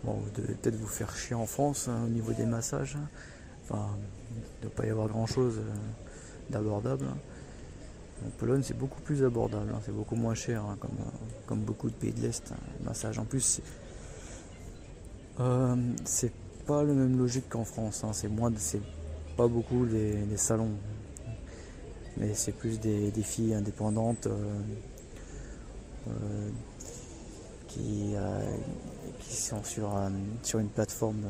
Bon, vous devez peut-être vous faire chier en France au niveau des massages. Enfin, il ne doit pas y avoir grand-chose d'abordable. En Pologne, c'est beaucoup plus abordable, c'est beaucoup moins cher, comme beaucoup de pays de l'Est. Le massage, en plus, c'est pas la même logique qu'en France. C'est pas beaucoup des salons, mais c'est plus des filles indépendantes euh, qui, euh, qui sont sur une plateforme,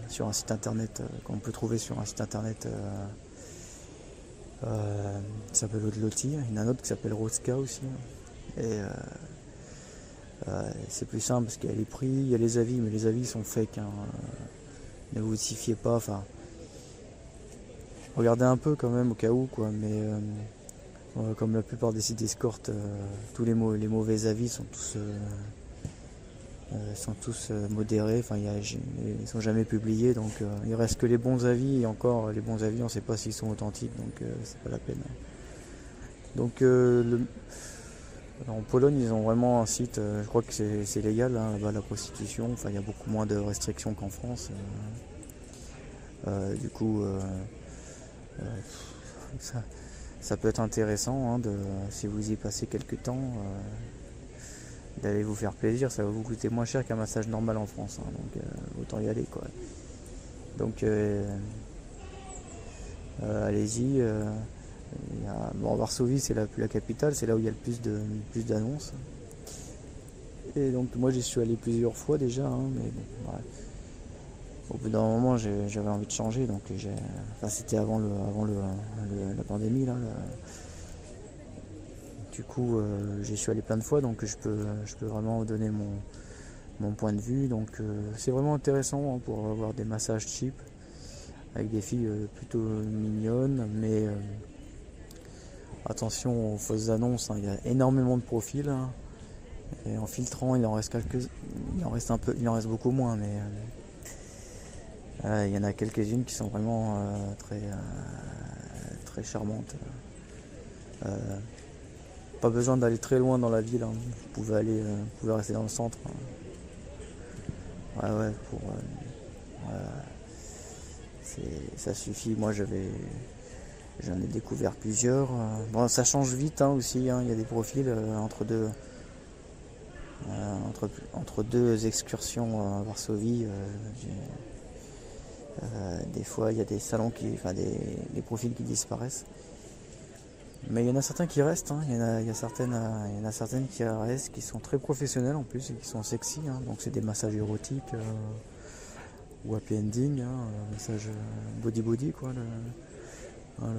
sur un site internet qu'on peut trouver sur un site internet qui s'appelle Odloti. Il y en a un autre qui s'appelle Roska aussi. Et c'est plus simple parce qu'il y a les prix, il y a les avis, mais les avis sont fake. Ne vous y fiez pas. Enfin, regardez un peu quand même au cas où, quoi. Mais comme la plupart des sites d'escorte, tous les mauvais avis sont tous modérés. Enfin, ils sont jamais publiés, donc il reste que les bons avis. Et encore, les bons avis, on ne sait pas s'ils sont authentiques, donc c'est pas la peine. Donc en Pologne, ils ont vraiment un site, je crois que c'est légal là-bas la prostitution. Enfin, il y a beaucoup moins de restrictions qu'en France. Du coup, ça, ça peut être intéressant si vous y passez quelques temps, d'aller vous faire plaisir. Ça va vous coûter moins cher qu'un massage normal en France, donc autant y aller, quoi. Donc allez-y. Bon, Varsovie, c'est la capitale, c'est là où il y a le plus d'annonces. Et donc moi j'y suis allé plusieurs fois déjà, mais bon, ouais. Au bout d'un moment j'avais envie de changer, donc enfin, c'était la pandémie là. Du coup j'y suis allé plein de fois, donc je peux vraiment donner mon point de vue. Donc c'est vraiment intéressant pour avoir des massages cheap avec des filles plutôt mignonnes, mais attention aux fausses annonces, il y a énormément de profils. Et en filtrant, il en reste beaucoup moins, mais il y en a quelques-unes qui sont vraiment très charmantes. Euh, Pas besoin d'aller très loin dans la ville, vous pouvez rester dans le centre. Ouais, ouais, ça suffit. J'en ai découvert plusieurs. Bon, ça change vite aussi. Il y a des profils entre deux excursions à Varsovie. Des fois, il y a des salons des profils qui disparaissent. Mais il y en a certains qui restent. Il y en a certaines qui restent, qui sont très professionnelles en plus et qui sont sexy. Donc c'est des massages érotiques ou happy ending, massage body quoi. Hein,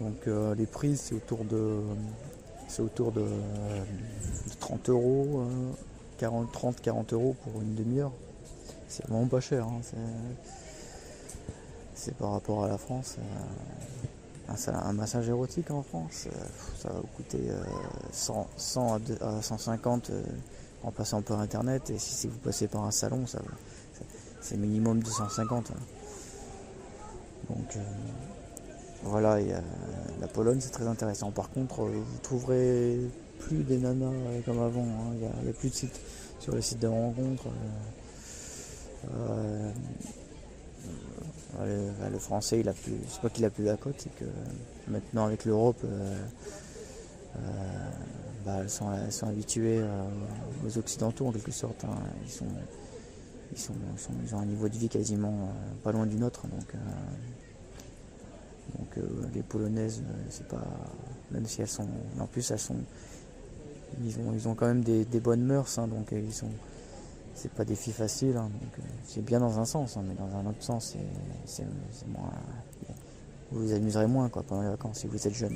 Donc les prix c'est autour de 30 euros, 30-40 euros pour une demi-heure. C'est vraiment pas cher. C'est par rapport à la France. Un massage érotique en France, ça va vous coûter 100 à 150 en passant par internet. Et si vous passez par un salon, c'est minimum 250. Donc voilà, la Pologne c'est très intéressant. Par contre, vous trouverez plus des nanas comme avant. Il n'y a plus de sites sur les sites de rencontres. Euh, le français, c'est pas qu'il a plus la cote, c'est que maintenant avec l'Europe, elles sont habituées aux Occidentaux en quelque sorte. Ils ont un niveau de vie quasiment pas loin du nôtre, donc les Polonaises, c'est pas, même si elles sont, en plus ils ont quand même des bonnes mœurs, donc c'est pas des filles faciles, donc c'est bien dans un sens, mais dans un autre sens, c'est moins. Vous vous amuserez moins pendant les vacances si vous êtes jeune.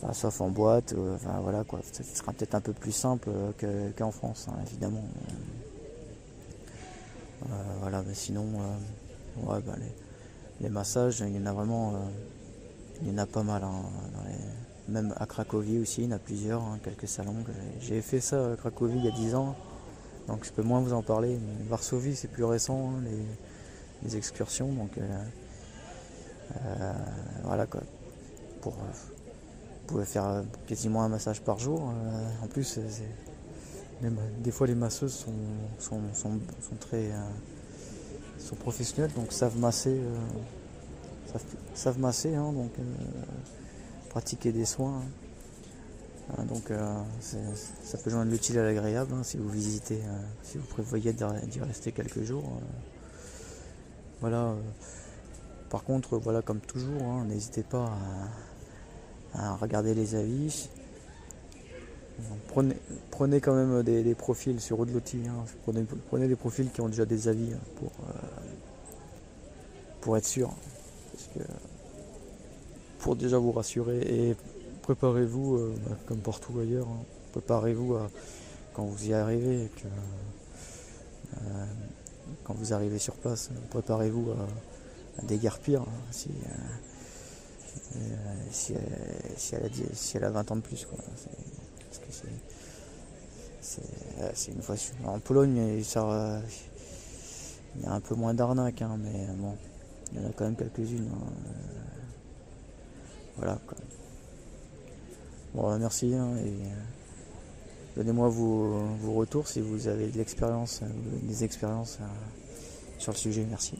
Enfin, sauf en boîte, enfin voilà quoi. Ça sera peut-être un peu plus simple qu'en France, évidemment. Voilà, mais sinon, ouais, les massages, il y en a vraiment, il y en a pas mal. Même à Cracovie aussi, il y en a plusieurs, quelques salons. J'ai fait ça à Cracovie il y a 10 ans. Donc je peux moins vous en parler, mais Varsovie c'est plus récent, les excursions, donc voilà quoi. Vous pouvez faire quasiment un massage par jour. En plus, des fois les masseuses sont très sont professionnelles, donc savent masser, hein, donc pratiquer des soins. Hein, donc ça peut joindre l'utile à l'agréable, hein, si vous visitez, si vous prévoyez d'y rester quelques jours. Voilà. Par contre, voilà, comme toujours, hein, n'hésitez pas à regarder les avis. Prenez quand même des profils sur Odlotti, hein. Prenez des profils qui ont déjà des avis, hein, pour être sûr. Parce que, pour déjà vous rassurer, et préparez-vous, comme partout ailleurs, hein, préparez-vous quand vous y arrivez, quand vous arrivez sur place, préparez-vous à déguerpir, hein, si elle a 20 ans de plus, quoi. Parce que c'est une fois sûr. En Pologne, il y a un peu moins d'arnaques, hein, mais bon, il y en a quand même quelques-unes, hein. Voilà, quoi. Bon, merci, hein, et donnez-moi vos retours si vous avez de l'expérience, des expériences sur le sujet. Merci.